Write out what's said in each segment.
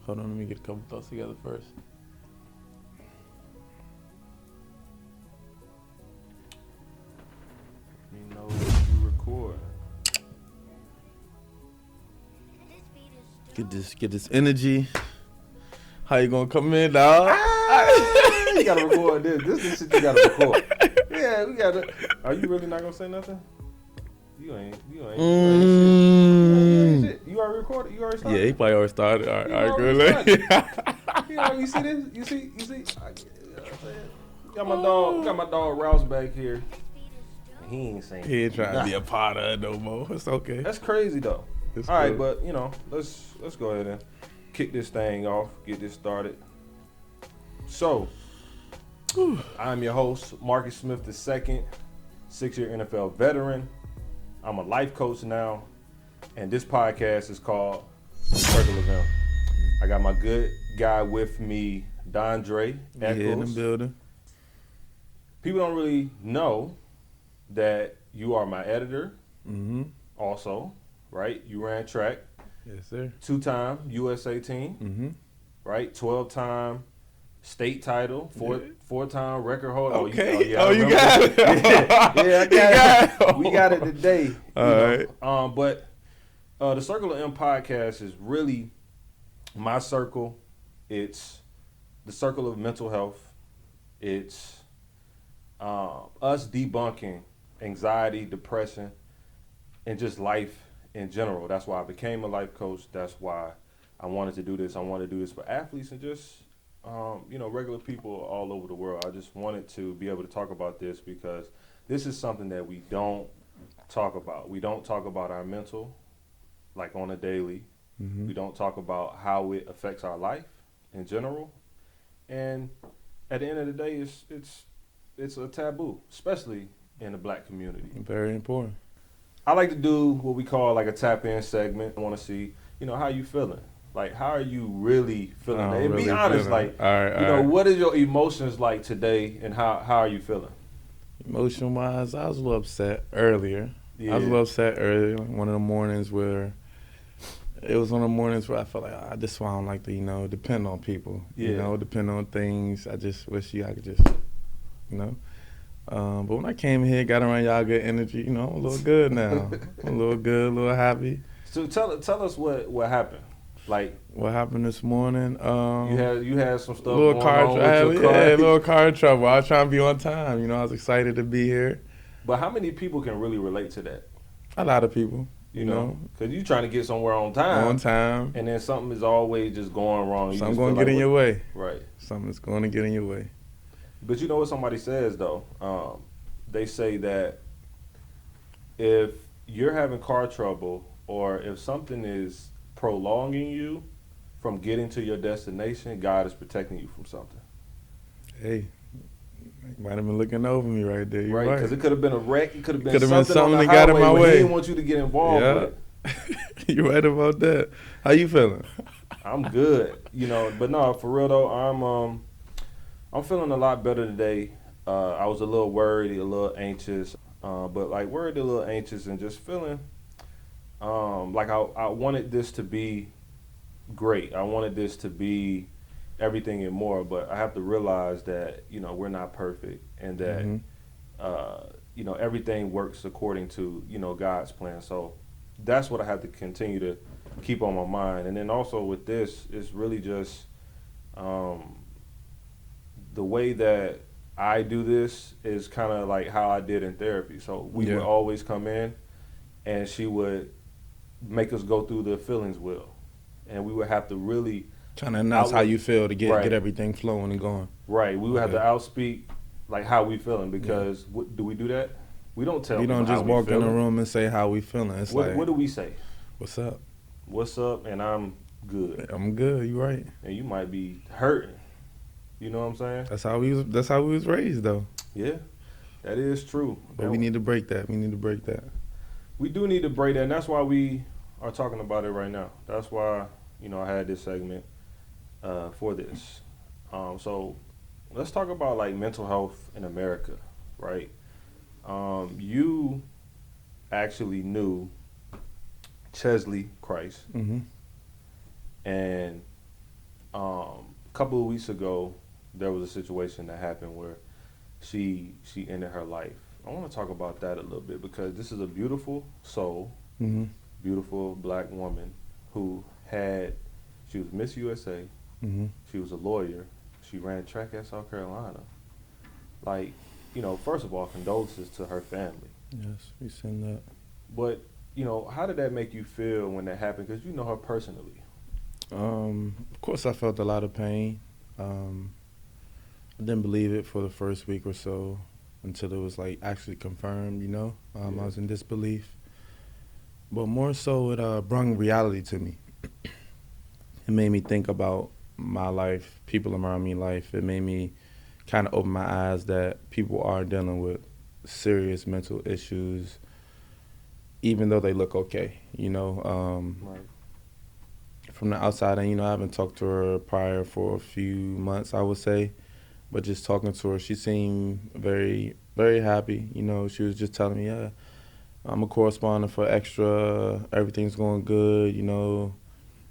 Hold on, let me get a couple thoughts together first. You know you record. Get this energy. How you gonna come in, dog? You gotta record this. This is shit you gotta record. Yeah, we gotta. Are you really not gonna say nothing? You ain't shit. You already recorded? You already started? Yeah, he probably already started. All right, already good. You see this? You see? You know what I'm saying? Got my dog Rouse back here. And he ain't saying. He ain't trying to be a part of it no more. It's okay. That's crazy though. It's all right, good. but let's go ahead and kick this thing off. Get this started. So, I'm your host, Marcus Smith II, 6-year NFL veteran. I'm a life coach now, and this podcast is called Circle of M. I got my good guy with me, Dondre Echols. Yeah, in the building. People don't really know that you are my editor. Mm-hmm. Also, right? You ran track. Yes, sir. 2-time USA team. Mm-hmm. Right? 12-time state title. Four-time record holder. Okay. You you got it. yeah, I got it. We got it today. All right. But the Circle of M podcast is really my circle. It's the circle of mental health. It's us debunking anxiety, depression, and just life in general. That's why I became a life coach. That's why I wanted to do this. I want to do this for athletes and just regular people all over the world. I just wanted to be able to talk about this because this is something that we don't talk about. We don't talk about our mental, like on a daily. Mm-hmm. We don't talk about how it affects our life in general. And at the end of the day, it's a taboo, especially in the black community. Very important. I like to do what we call like a tap-in segment. I want to see, how you feeling. Like, how are you really feeling? And really be honest, feeling. like, all right. What is your emotions like today, and how are you feeling? Emotion-wise, I was a little upset earlier. Yeah. I was a little upset earlier. One of the mornings where I felt like this is why I don't like to, depend on people. Yeah. Depend on things. I just wish I could just, But when I came here, got around y'all good energy, I'm a little good now. I'm a little good, a little happy. So tell us what happened. Like, what happened this morning? You had some stuff little going car on trouble. with your car. Yeah, little car trouble. I was trying to be on time. I was excited to be here. But how many people can really relate to that? A lot of people. You know, because you're trying to get somewhere on time. On time. And then something is always just going wrong. Something's going to get in your way. Right. Something's going to get in your way. But you know what somebody says, though? They say that if you're having car trouble or if something is prolonging you from getting to your destination, God is protecting you from something. Hey. Might have been looking over me right there. You're right, because it could have been a wreck. It could have been something on the that got in my way. He didn't want you to get involved with. You're right about that. How you feeling? I'm good, But no, for real though, I'm feeling a lot better today. I was a little worried, a little anxious, but like worried, a little anxious, and just feeling like I wanted this to be great. I wanted this to be everything and more, but I have to realize that we're not perfect, and that everything works according to God's plan. So that's what I have to continue to keep on my mind. And then also with this, it's really just the way that I do this is kind of like how I did in therapy. So we would always come in, and she would make us go through the feelings wheel, and we would have to really trying to announce how you feel to get everything flowing and going. Right. We would have to outspeak like how we feeling, because do we do that? We don't tell. We don't just walk in the room and say how we feeling. It's what do we say? What's up? What's up? And I'm good. I'm good. You right. And you might be hurting. You know what I'm saying? That's how we was raised though. Yeah, that is true. But we need to break that. We need to break that. We do need to break that, and that's why we are talking about it right now. That's why I had this segment for this. So let's talk about like mental health in America, right? You actually knew Chesley Christ, mm-hmm. and A couple of weeks ago, there was a situation that happened where she ended her life. I want to talk about that a little bit because this is a beautiful soul, Mm-hmm. beautiful black woman who had, she was Miss USA, Mm-hmm. she was a lawyer, she ran track at South Carolina. Like, first of all, condolences to her family. Yes, we send that. But, how did that make you feel when that happened? Because you know her personally. Of course, I felt a lot of pain. I didn't believe it for the first week or so until it was like actually confirmed. I Yeah. was in disbelief, but more so, it brought reality to me. It made me think about my life, people around me life. It made me kind of open my eyes that people are dealing with serious mental issues, even though they look okay. Right. From the outside, and I haven't talked to her prior for a few months, I would say, but just talking to her, she seemed very, very happy. She was just telling me, yeah, I'm a correspondent for Extra. Everything's going good.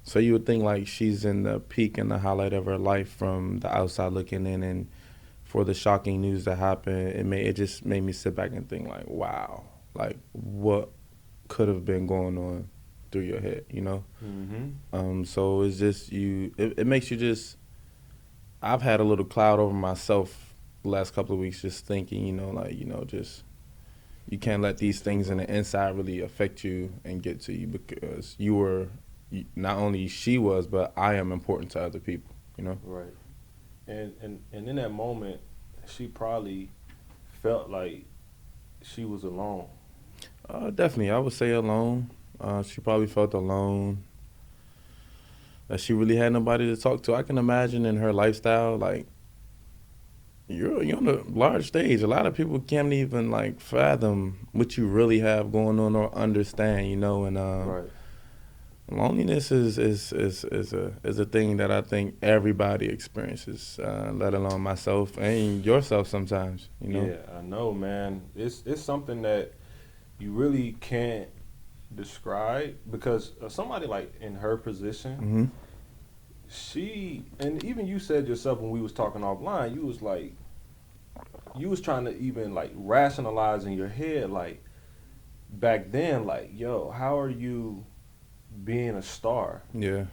So you would think like she's in the peak and the highlight of her life from the outside looking in, and for the shocking news that happened, it just made me sit back and think like, wow, like what could have been going on through your head. Mm-hmm. So it's just it makes you just, I've had a little cloud over myself the last couple of weeks just thinking, just you can't let these things in the inside really affect you and get to you, because not only she was, but I am important to other people. Right. And in that moment, she probably felt like she was alone. Definitely, I would say alone. She probably felt alone, that she really had nobody to talk to. I can imagine in her lifestyle, like, you're on a large stage. A lot of people can't even like fathom what you really have going on or understand. And Right. loneliness is a thing that I think everybody experiences, let alone myself and yourself sometimes. Yeah, I know, man. It's something that you really can't describe because somebody like in her position, Mm-hmm. and even you said yourself when we was talking offline, you was like, you was trying to even like rationalize in your head, like back then, like, yo, how are you being a star Yeah.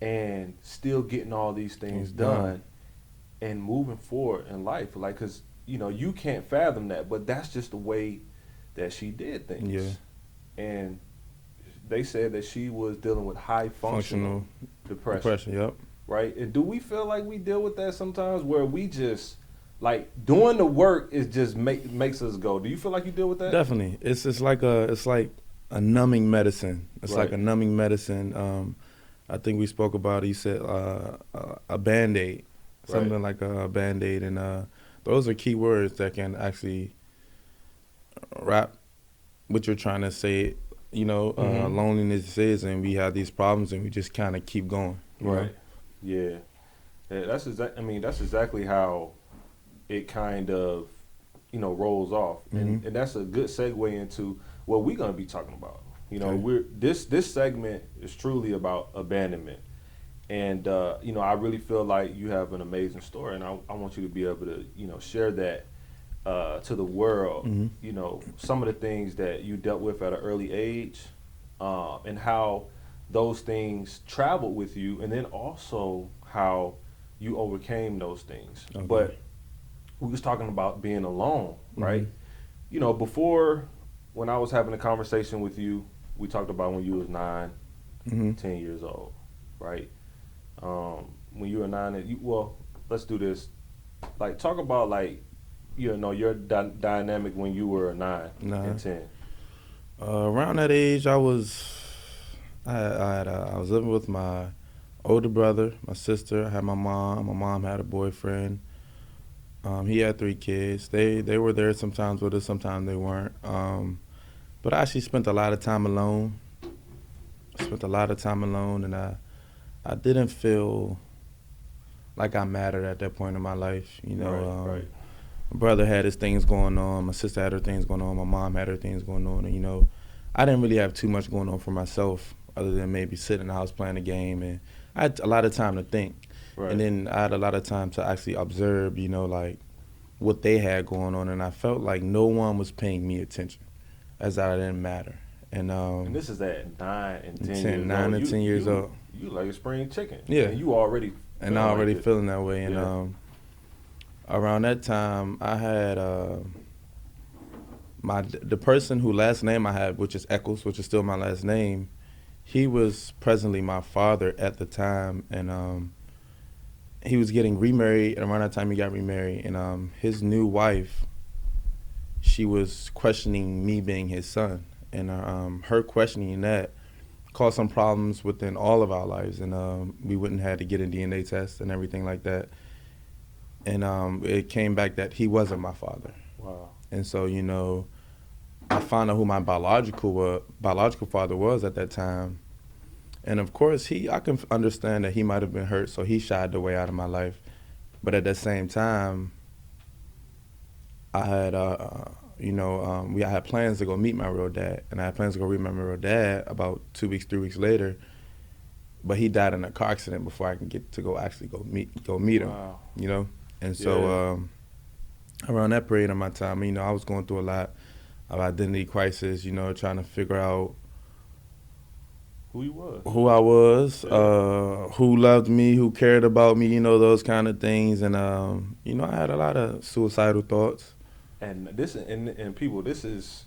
and still getting all these things It's done and moving forward in life? Like, cause you can't fathom that, but that's just the way that she did things. Yeah. And they said that she was dealing with high functional depression. Yep. Right? And do we feel like we deal with that sometimes where we just like doing the work is just makes us go? Do you feel like you deal with that? Definitely. It's like a numbing medicine. It's like Right. a numbing medicine. I think we spoke about it. You said a Band-Aid, something Right. like a Band-Aid, and those are key words that can actually wrap what you're trying to say. Mhm. Loneliness is, and we have these problems, and we just kind of keep going. Right. Yeah. Yeah, I mean, that's exactly how it kind of, rolls off, and Mm-hmm. that's a good segue into what we're gonna be talking about. Okay. We're this segment is truly about abandonment, and I really feel like you have an amazing story, and I want you to be able to, share that to the world. Mm-hmm. Some of the things that you dealt with at an early age, and how those things traveled with you, and then also how you overcame those things. Okay. But we was talking about being alone, right? Mm-hmm. Before when I was having a conversation with you, we talked about when you was 9, Mm-hmm. 10 years old, right? When you were 9, well, let's do this. Like, talk about like, your dynamic when you were 9 Nah. and 10. Around that age, I was living with my older brother, my sister. I had my mom. My mom had a boyfriend. He had 3 kids. They were there sometimes with us, sometimes they weren't. But I actually spent a lot of time alone. And I didn't feel like I mattered at that point in my life. Right. My brother had his things going on. My sister had her things going on. My mom had her things going on. And, I didn't really have too much going on for myself other than maybe sitting in the house playing a game. And I had a lot of time to think. Right. And then I had a lot of time to actually observe, like what they had going on, and I felt like no one was paying me attention, as I didn't matter. And And this is at 9 and 10 years 9 old. and You 10 years you old, you like a spring chicken, yeah, and you already and I feeling like already this. feeling that way. And Yeah. around that time, I had the person who last name I had, which is Echols, which is still my last name. He was presently my father at the time, and he was getting remarried. And around that time, he got remarried, and his new wife, she was questioning me being his son, and her questioning that caused some problems within all of our lives, and we wouldn't have to get a DNA test and everything like that. And it came back that he wasn't my father, Wow. and so I found out who my biological father was at that time. And of course, I can understand that he might have been hurt, so he shied away out of my life. But at the same time, I had, I had plans to go meet my real dad, and I had plans to go meet my real dad about 2 weeks, 3 weeks later. But he died in a car accident before I can get to go meet him, Wow. And so Yeah. around that period of my time, I was going through a lot of identity crisis, trying to figure out Who you was. who I was, Yeah. who loved me, who cared about me, those kind of things. And, I had a lot of suicidal thoughts. And this and people, this is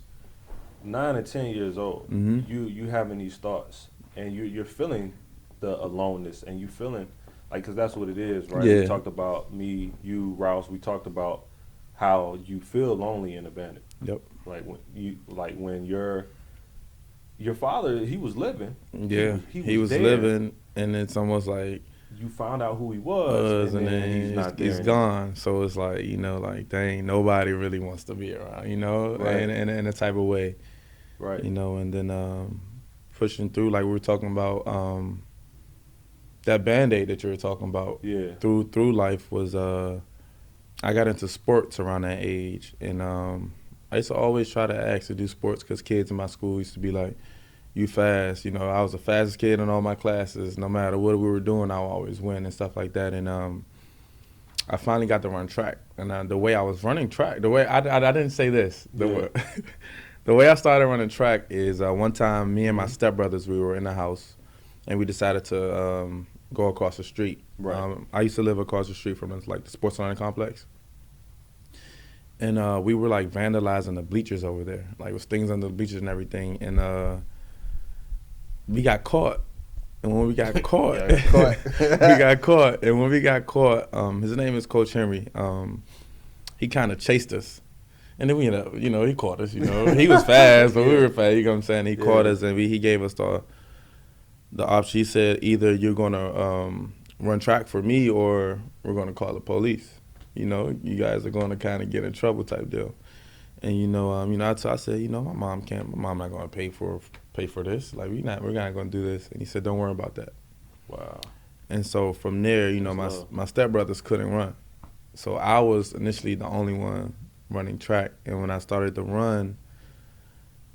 9 and 10 years old. Hmm. You having these thoughts, and you're feeling the aloneness, and you feeling like, because that's what it is, right? We Yeah. talked about me, you, Rouse. We talked about how you feel lonely and abandoned. Yep. When your father, he was living, Yeah. he He was was there. living, and it's almost like You found out who he was, and and then he's then not he's there anymore. gone. So it's like, like dang, nobody really wants to be around, Right. in a type of way, Right. and then pushing through, like we were talking about, that Band-Aid that you were talking about, Yeah. through life was I got into sports around that age, and I used to always try to ask to do sports because kids in my school used to be like, "You fast," I was the fastest kid in all my classes. No matter what we were doing, I would always win and stuff like that. And I finally got to run track, and the way I was running track, the way I didn't say this, Yeah. the way I started running track is one time me and my Mhm. stepbrothers, we were in the house, and we decided to go across the street. Right. I used to live across the street from the sports learning complex. And we were like vandalizing the bleachers over there, like with things under the bleachers and everything. And we got caught. And when we got caught, Yeah, caught. we got caught. And when we got caught, his name is Coach Henry. He kind of chased us. And then we ended up, he caught us, He was fast, but we Yeah. were fast, you know what I'm saying? He caught Yeah. us, and he gave us the option. He said, either you're going to run track for me or we're going to call the police. You guys are going to kind of get in trouble type deal. And I said, my mom not going to pay for this. Like we're not going to do this. And he said, don't worry about that. Wow. And so from there, That's love. my stepbrothers couldn't run. So I was initially the only one running track. And when I started to run,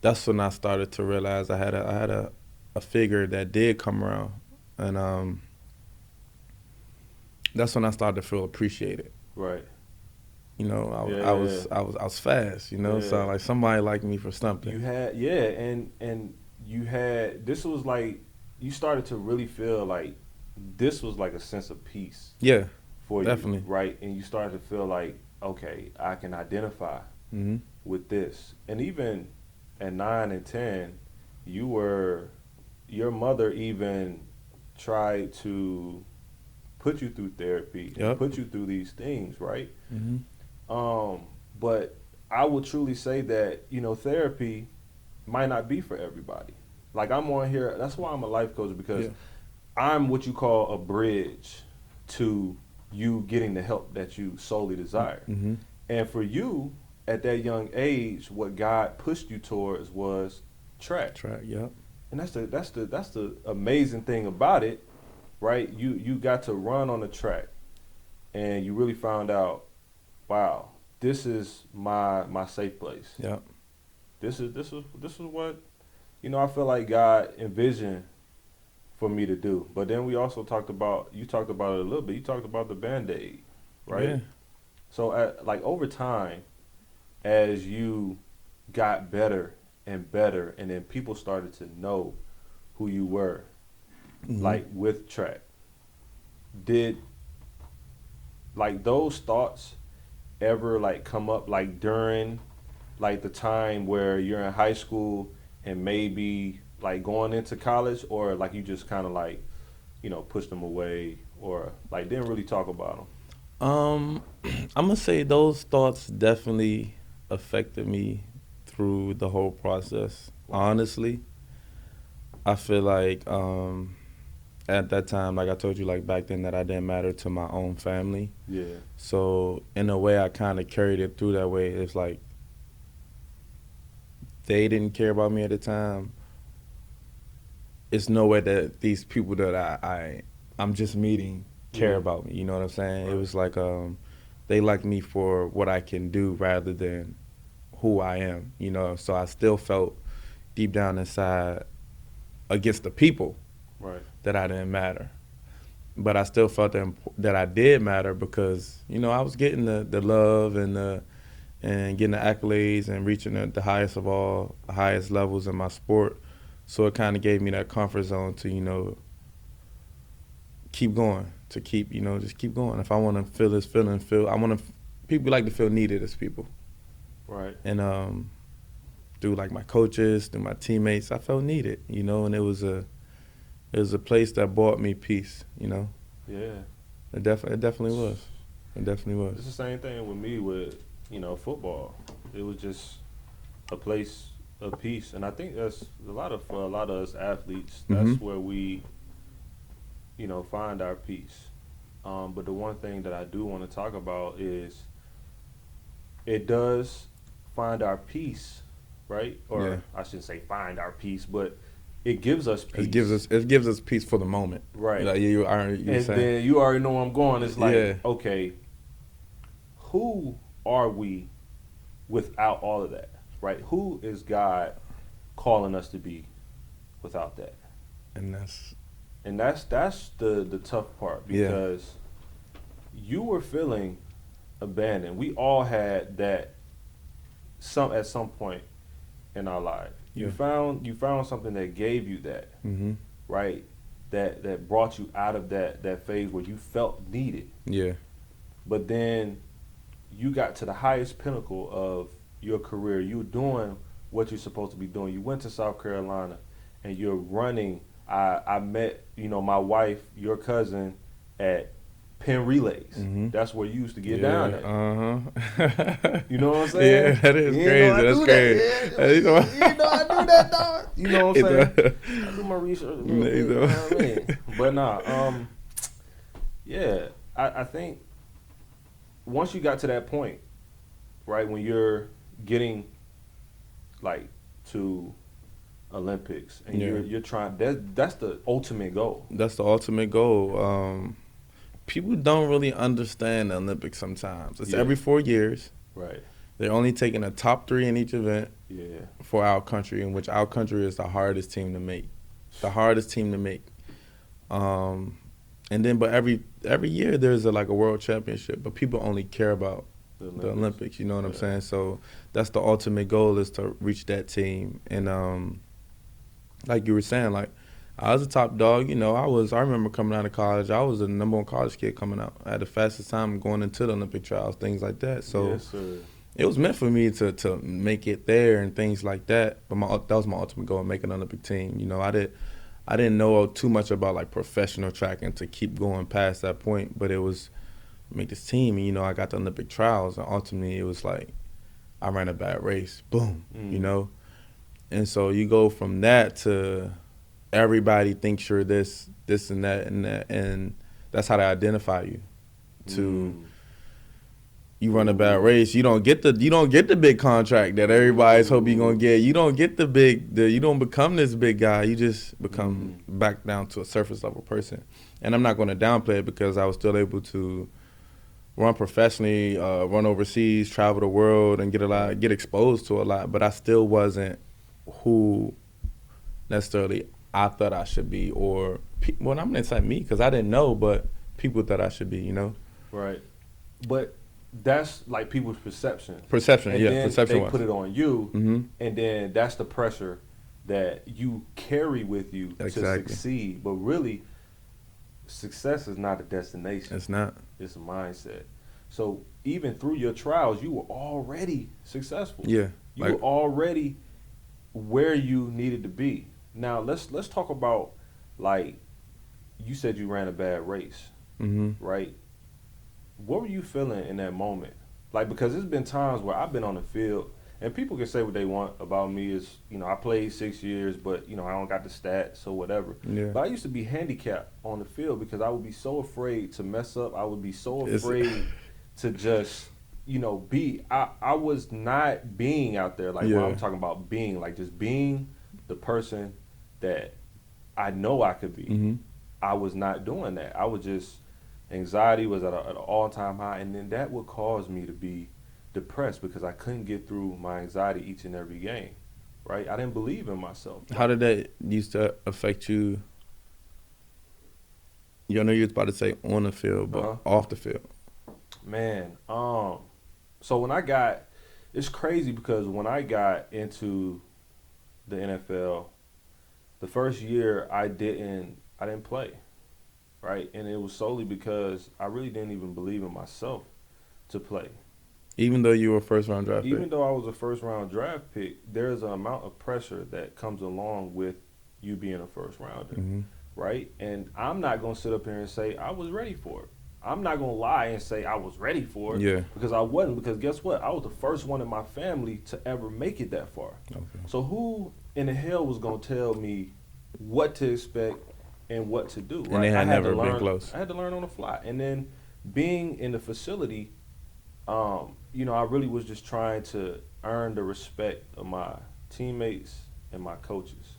that's when I started to realize I had a figure that did come around. And that's when I started to feel appreciated. Right. I Yeah. was fast, so Yeah. like somebody liked me for something. You had, yeah, and you had, this was like, you started to really feel like this was like a sense of peace Yeah, for definitely. you, right? And you started to feel like, okay, I can identify Hmm. with this. And even at 9 and 10, your mother even tried to put you through therapy and Yep. put you through these things, right? Hmm. But I would truly say that, therapy might not be for everybody. Like, I'm on here, that's why I'm a life coach, because Yeah. I'm what you call a bridge to you getting the help that you solely desire. Hmm. And for you, at that young age, what God pushed you towards was track. Track. Yep. And that's the amazing thing about it, right? You got to run on the track, and you really found out, wow, this is my safe place. Yep. This is what I feel like God envisioned for me to do. But then we also talked about, you talked about it a little bit. You talked about the Band-Aid, Yeah. right? So like over time, as you got better and better, and then people started to know who you were, Hmm. like with track, did like those thoughts ever like come up like during like the time where you're in high school and maybe like going into college, or like you just kind of like, pushed them away, or like didn't really talk about them? Um, I'm gonna say those thoughts definitely affected me through the whole process. Wow. Honestly, I feel like at that time, like I told you, like back then, that I didn't matter to my own family. Yeah. So in a way, I kind of carried it through that way. It's like they didn't care about me at the time. It's no way that these people that I'm just meeting care Yeah. about me. You know what I'm saying? It Right. was like they like me for what I can do rather than who I am. You know, so I still felt deep down inside against the people Right. that I didn't matter. But I still felt that I did matter because I was getting the love and getting the accolades and reaching the highest of all, the highest levels in my sport. So it kind of gave me that comfort zone to keep going, to keep just keep going. If I want to feel this feeling, I want to people like to feel needed as people, Right. and through like my coaches, through my teammates, I felt needed, and it was a place that brought me peace. Yeah. It definitely was. It definitely was. It's the same thing with me with, football. It was just a place of peace, and I think that's a lot of for a lot of us athletes. Mhm. That's where we, find our peace. But the one thing that I do want to talk about is it does find our peace, right? Yeah. Or I shouldn't say find our peace, but it gives us It gives peace, us it gives us peace for the moment. right? Like you were And saying. then you already know where I'm going. It's like, Yeah. okay, who are we without all of that, right? Who is God calling us to be without that? And that's And that's the tough part, yeah. because you were feeling abandoned. We all had that some at some point in our life. You Yeah. found something that gave you that, Mhm. right? That brought you out of that phase where you felt needed. Yeah. But then you got to the highest pinnacle of your career. You were doing what you're supposed to be doing. You went to South Carolina and you're running. I met, my wife, your cousin, at Penn Relays. Mhm. That's where you used to get down Yeah. at. Uh-huh. You know what I'm Yeah, saying? that is You know crazy. I That's do that. crazy. You know, I do that, dog. You know what I'm it's saying? a, I do my research a little bit. you You know what I know. mean? But nah, yeah. I think once you got to that point, right, when you're getting like to Olympics and Yeah. you're trying, that's the ultimate goal. That's the ultimate goal. People don't really understand the Olympics sometimes. It's Yeah. every 4 years. Right. They're only taking a top three in each event Yeah. for our country, in which our country is the hardest team to make. The hardest team to make. Um, and then, but every year there's like a world championship, but people only care about The the Olympics. Olympics. You know what I'm Yeah. saying? So that's the ultimate goal, is to reach that team. And like you were saying, like I was a top dog. I remember coming out of college. I was the number one college kid coming out. I had the fastest time going into the Olympic trials, things like that. So Yes, sir. it was meant for me to make it there and things like that. But that was my ultimate goal, make an Olympic team. I didn't know too much about like professional tracking to keep going past that point. But it was make this team, and I got the Olympic trials, and ultimately it was like I ran a bad race, boom, Mm. and so you go from that to everybody thinks you're this and that, and that's how they identify you. To Mm. you run a bad race, you don't get the big contract that everybody's hoping you're gonna get. You don't get you don't become this big guy. You just become back down to a surface level person. And I'm not going to downplay it, because I was still able to run professionally, run overseas, travel the world, and get exposed to a lot. But I still wasn't who necessarily I thought I should be, or well, I'm gonna say me because I didn't know, but people thought I should be. Right. But that's like people's perception. Perception, And yeah, then perception they was. put it on you, Mm-hmm. and then that's the pressure that you carry with you to Exactly. succeed. But really, success is not a destination, It's not. it's a mindset. So even through your trials, you were already successful. Yeah. You were already where you needed to be. Now let's talk about, like, you said you ran a bad race, Mm-hmm. right? What were you feeling in that moment? Like, because there's been times where I've been on the field and people can say what they want about me is, I played 6 years, but, I don't got the stats or whatever. Yeah. But I used to be handicapped on the field because I would be so afraid to mess up. I would be so afraid to just, be. I was not being out there. Like, when I'm talking about being, like just being the person that I know I could be. Mm-hmm. I was not doing that. I was just, anxiety was at an all-time high, and then that would cause me to be depressed because I couldn't get through my anxiety each and every game, right? I didn't believe in myself. How did that used to affect you? You know you was about to say on the field, but off the field. Man, so it's crazy because when I got into the NFL, the first year I didn't play. Right, and it was solely because I really didn't even believe in myself to play. Even though you were a first-round draft pick? Even though I was a first-round draft pick, there's an amount of pressure that comes along with you being a first-rounder, mm-hmm. right? And I'm not going to sit up here and say I was ready for it. I'm not going to lie and say I was ready for it because I wasn't. Because guess what? I was the first one in my family to ever make it that far. Okay. So who in the hell was going to tell me what to expect and what to do, right? And they had never been close. I had to learn on the fly. And then being in the facility, I really was just trying to earn the respect of my teammates and my coaches.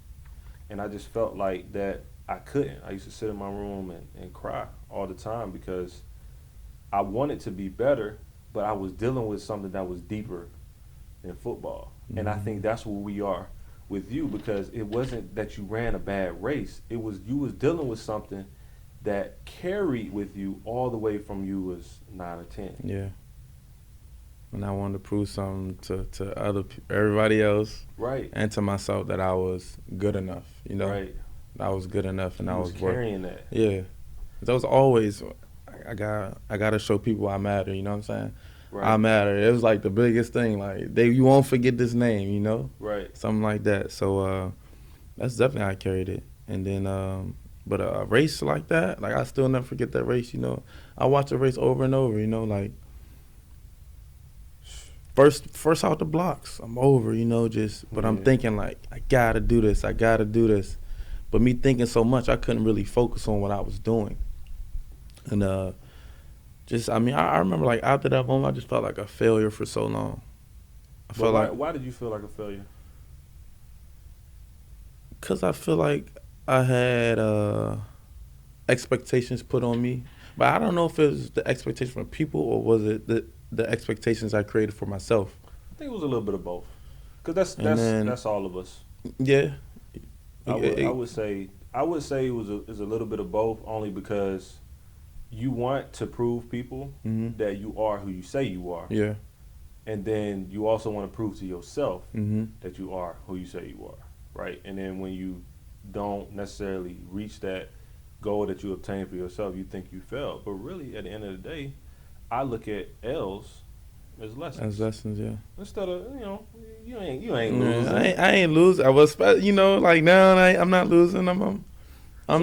And I just felt like that I couldn't. I used to sit in my room and cry all the time because I wanted to be better, but I was dealing with something that was deeper than football. Mm-hmm. And I think that's where we are with you, because it wasn't that you ran a bad race. It was you was dealing with something that carried with you all the way from you was 9 or 10. Yeah. And I wanted to prove something to everybody else, right, and to myself that I was good enough. Right. I was good enough, and I was carrying that. Yeah. That was always I got to show people I matter. You know what I'm saying? Right. I matter. It was like the biggest thing. Like you won't forget this name. Right. Something like that. So that's definitely how I carried it. And then, but a race like that, like I still never forget that race. I watch the race over and over. Like first out the blocks, I'm over. But I'm thinking like I gotta do this. But me thinking so much, I couldn't really focus on what I was doing. And I remember like after that moment, I just felt like a failure for so long. Why did you feel like a failure? Because I feel like I had expectations put on me. But I don't know if it was the expectation from people or was it the expectations I created for myself. I think it was a little bit of both. Because that's all of us. Yeah. I would say it was a little bit of both, only because you want to prove people mm-hmm. that you are who you say you are. Yeah. And then you also want to prove to yourself mm-hmm. that you are who you say you are, right? And then when you don't necessarily reach that goal that you obtained for yourself, you think you failed. But really, at the end of the day, I look at L's as lessons. As lessons, yeah. Instead of, you ain't losing. I ain't losing. I was, like now I'm not losing. I'm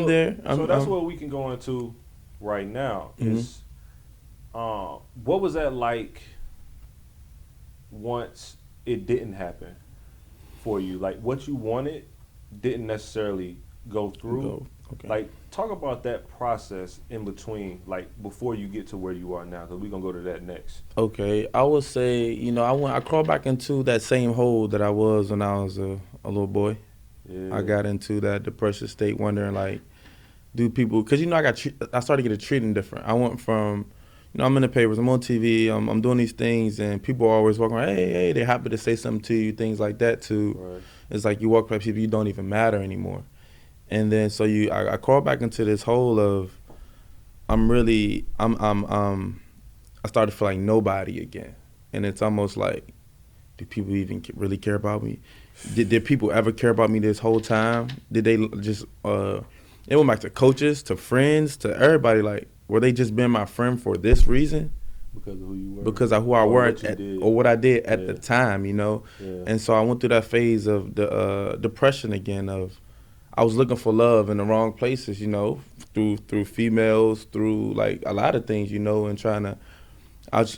there. So that's what we can go into right now. Mm-hmm. Is what was that like once it didn't happen for you? Like what you wanted didn't necessarily go through. Okay. Like talk about that process in between, like before you get to where you are now, because we're gonna go to that next. Okay, I would say I crawled back into that same hole that I was when I was a little boy. Yeah. I got into that depression state, wondering like, do people? Because I started getting treated different. I went from, I'm in the papers, I'm on TV, I'm doing these things, and people are always walking around, hey, they're happy to say something to you, things like that. Right. It's like you walk by people, you don't even matter anymore. And then so I crawled back into this hole of I started feeling nobody again, and it's almost like, do people even really care about me? Did people ever care about me this whole time? Did they just it went back to coaches, to friends, to everybody. Like, were they just being my friend for this reason? Because of who you were. Because of who I or were what you did. or what I did at Yeah. the time, you know. Yeah. And so I went through that phase of the depression again. Of I was looking for love in the wrong places, you know, through females, through like a lot of things, you know, and trying to.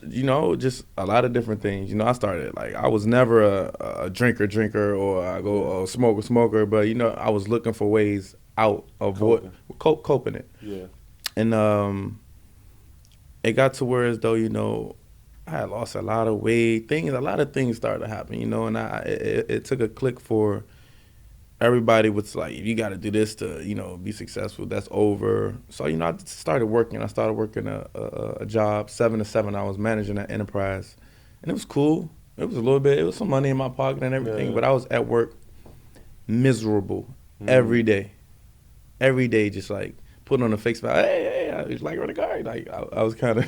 You know, just a lot of different things. You know, I started like I was never a drinker, or I go a smoker, but you know, I was looking for ways out of coping it. Yeah. And it got to where as though, you know, I had lost a lot of weight. A lot of things started to happen, you know, and it took a click for everybody. Was like, you got to do this to, you know, be successful. That's over. So, you know, I started working. I started working a job, 7 to 7. I was managing that enterprise, and it was cool. It was a little bit. It was some money in my pocket and everything, Yeah. but I was at work miserable every day, just like putting on a fake smile. Hey, I was like, the guy. Like I was kind of,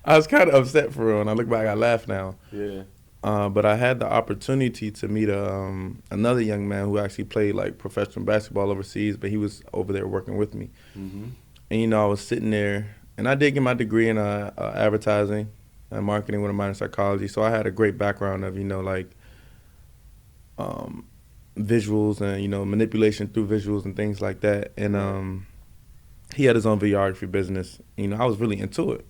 I was kind of upset for real. And I look back, I laugh now. Yeah. But I had the opportunity to meet another young man who actually played like professional basketball overseas, but he was over there working with me. Mm-hmm. And you know, I was sitting there, and I did get my degree in advertising and marketing with a minor in psychology. So I had a great background of, you know, like visuals and, you know, manipulation through visuals and things like that. And he had his own videography business. You know, I was really into it.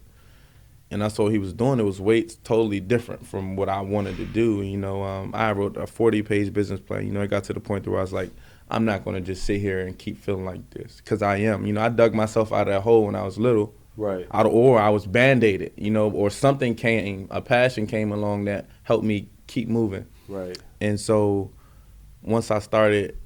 And I saw what he was doing. It was totally different from what I wanted to do. You know, I wrote a 40-page business plan. You know, it got to the point where I was like, I'm not going to just sit here and keep feeling like this, because I am. You know, I dug myself out of that hole when I was little. Right. Or I was Band-Aided, you know, or something a passion came along that helped me keep moving. Right. And so once I started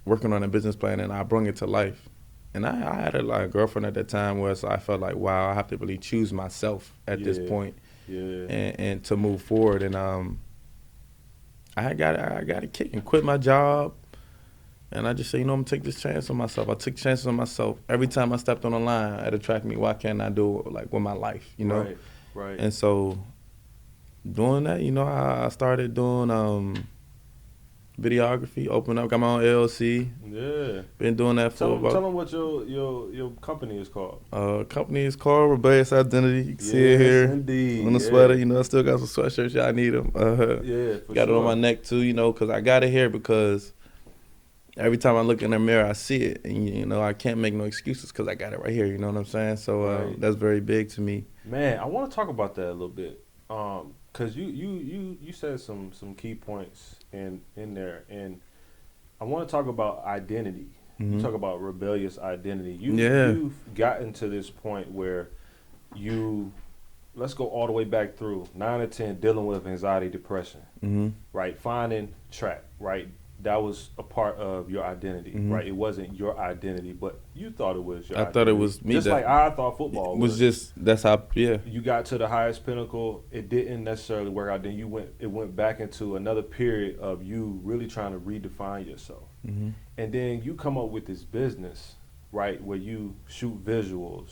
working on a business plan and I brought it to life, and I had a girlfriend at that time where I felt like, wow, I have to really choose myself at this point, and to move forward. And I got a kick and quit my job, and I just said, you know, I'm gonna take this chance on myself. I took chances on myself. Every time I stepped on a line, it attracted me. Why can't I do it like with my life, you know? Right. And so doing that, you know, I started doing videography, opened up, got my own LLC. Yeah. Been doing that for Tell them what your company is called. Company is called Rebellious Identity. You can see it here indeed. on the sweater. You know, I still got some sweatshirts. Y'all need them. Got it on my neck too. You know, because I got it here because every time I look in the mirror, I see it, and you know, I can't make no excuses because I got it right here. You know what I'm saying? So that's very big to me. Man, I want to talk about that a little bit. Cause you said some key points in there, and I want to talk about identity. Mm-hmm. You talk about rebellious identity. You've gotten to this point where let's go all the way back through 9 or 10, dealing with anxiety, depression, mm-hmm. right? Finding track, right? That was a part of your identity, mm-hmm. right? It wasn't your identity, but you thought it was your identity. I thought it was me. Just like I thought football was. That's how, yeah. You got to the highest pinnacle. It didn't necessarily work out. Then it went back into another period of you really trying to redefine yourself. Mm-hmm. And then you come up with this business, right, where you shoot visuals,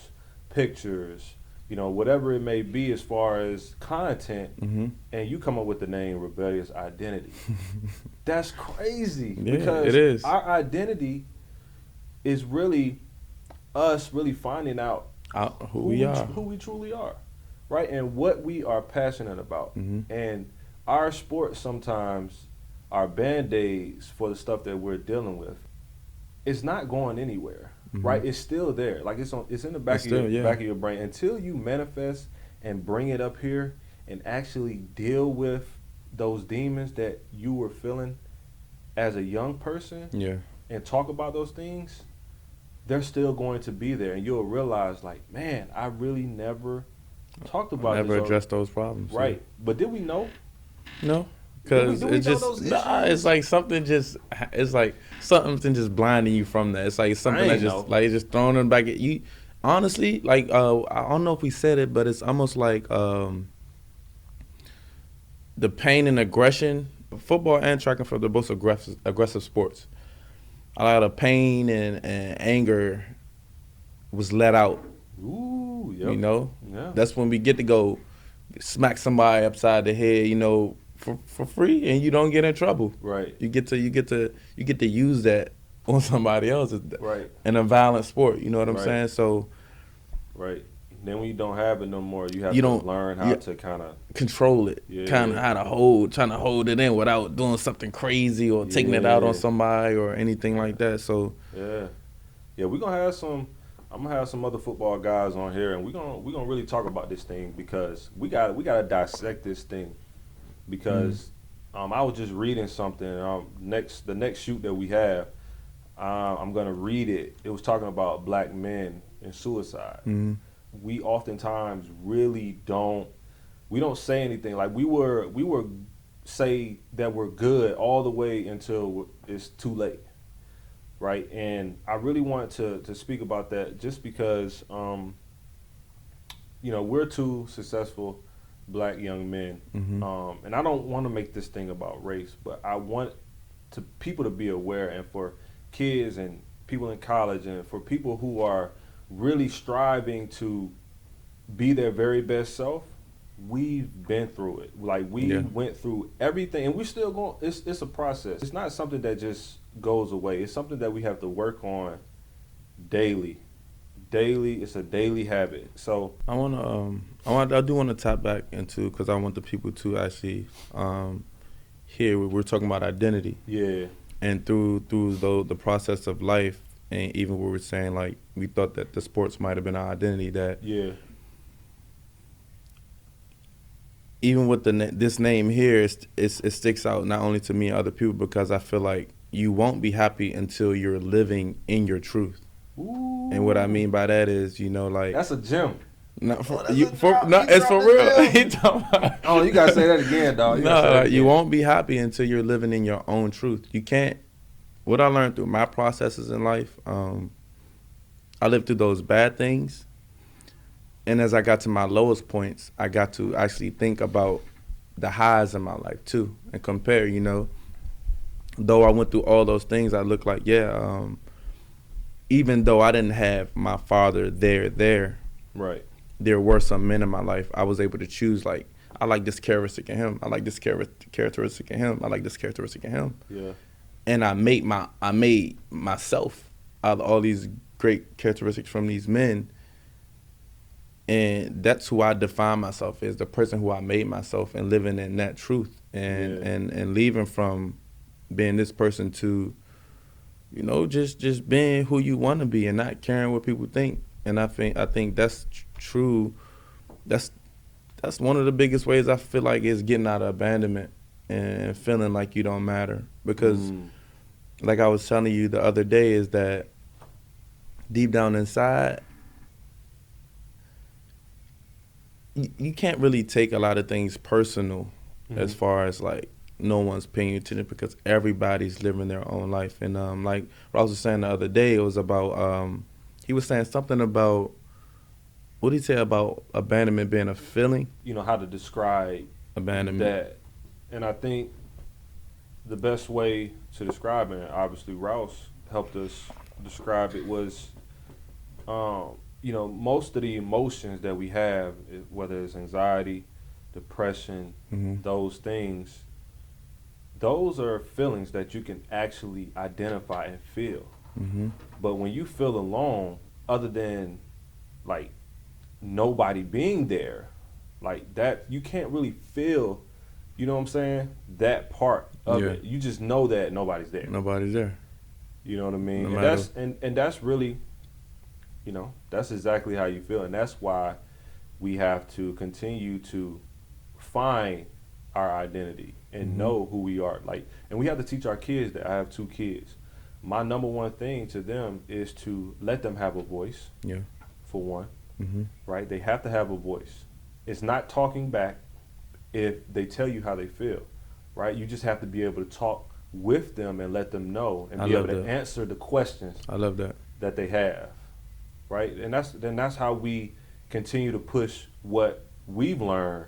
pictures, you know, whatever it may be as far as content, mm-hmm. and you come up with the name Rebellious Identity. That's crazy. Yeah, because it is. our identity is really us really finding out who we truly are, right, and what we are passionate about. Mm-hmm. And our sports sometimes are band-aids for the stuff that we're dealing with. It's not going anywhere. Mm-hmm. Right, it's still there. Like it's in the back of your brain until you manifest and bring it up here and actually deal with those demons that you were feeling as a young person. Yeah. And talk about those things. They're still going to be there, and you'll realize, like, man, I really never talked about. Never addressed those problems. Right, yeah. But did we know? No. Because it's just, it's like something just, it's like something just blinding you from that. It's like something that just, like, it's just thrown in back at you. Honestly, like, I don't know if we said it, but it's almost like the pain and aggression. Football and track and field, they're both aggressive sports. a lot of pain and anger was let out. Ooh, You yep. know, Yeah. that's when we get to go smack somebody upside the head. You know, for free, and you don't get in trouble. Right. You get to use that on somebody else Right. in a violent sport. You know what I'm Right. saying? So Right. Then when you don't have it no more, you have you to don't learn how you to kind of, control it, kind of yeah, how to trying to hold it in without doing something crazy or taking it out on yeah, somebody or anything yeah, like that. So yeah, yeah. We're gonna have some. I'm gonna have some other football guys on here, and we're gonna really talk about this thing because we gotta dissect this thing mm, because I was just reading something. The next shoot that we have, I'm gonna read it. It was talking about black men and suicide. mm, We oftentimes really don't we don't say anything. Like we were say that we're good all the way until it's too late, right? And I really want to speak about that just because we're two successful black young men, mm-hmm, and I don't want to make this thing about race, but I want to people to be aware, and for kids and people in college, and for people who are really striving to be their very best self. We've been through it. Like we yeah, went through everything, and we still going. It's a process. It's not something that just goes away. It's something that we have to work on daily. Daily, it's a daily habit. So I do want to tap back into because I want the people to actually hear we're talking about identity yeah, and through the process of life and even what we're saying like we thought that the sports might have been our identity that yeah, even with this name here, it sticks out not only to me and other people because I feel like you won't be happy until you're living in your truth. And what I ooh, mean by that is, like that's a gem. not Oh, for that's you a for drop. no, You it's for dropped a real. gem. He talking about- Oh, you gotta say that again, dog. You gotta say no, that like, you again. won't be happy until you're living in your own truth. You can't. What I learned through my processes in life, I lived through those bad things, and as I got to my lowest points, I got to actually think about the highs in my life too and compare. Though I went through all those things, I look like even though I didn't have my father Right. there were some men in my life I was able to choose. Like I like this characteristic in him. I like this characteristic in him. I like this characteristic in him. Yeah. And I made myself out of all these great characteristics from these men. And that's who I define myself as, the person who I made myself, and living in that truth and Yeah. and leaving from being this person to just being who you want to be and not caring what people think. And I think that's true. That's one of the biggest ways I feel like is getting out of abandonment and feeling like you don't matter. Because Mm. like I was telling you the other day is that deep down inside you can't really take a lot of things personal Hmm. as far as like no one's paying you attention because everybody's living their own life. And like Ross was saying the other day, it was about he was saying something about, what did he say about abandonment being a feeling? How to describe Abandonment. that, and I think the best way to describe it, and obviously Rouse helped us describe it, was most of the emotions that we have, whether it's anxiety, depression, Hmm. those things, those are feelings that you can actually identify and feel. Hmm. But when you feel alone, other than like nobody being there, like that, you can't really feel, you know what I'm saying? That part of Yeah. it. You just know that nobody's there. Nobody's there. You know what I No mean? And matter. that's really, that's exactly how you feel. And that's why we have to continue to find our identity and Hmm. know who we are. Like, and we have to teach our kids that. I have two kids. My number one thing to them is to let them have a voice, Yeah. for one, Hmm. right? They have to have a voice. It's not talking back if they tell you how they feel, right? You just have to be able to talk with them and let them know and I be able love to that. answer the questions I love that. that they have, right? And that's how we continue to push what we've learned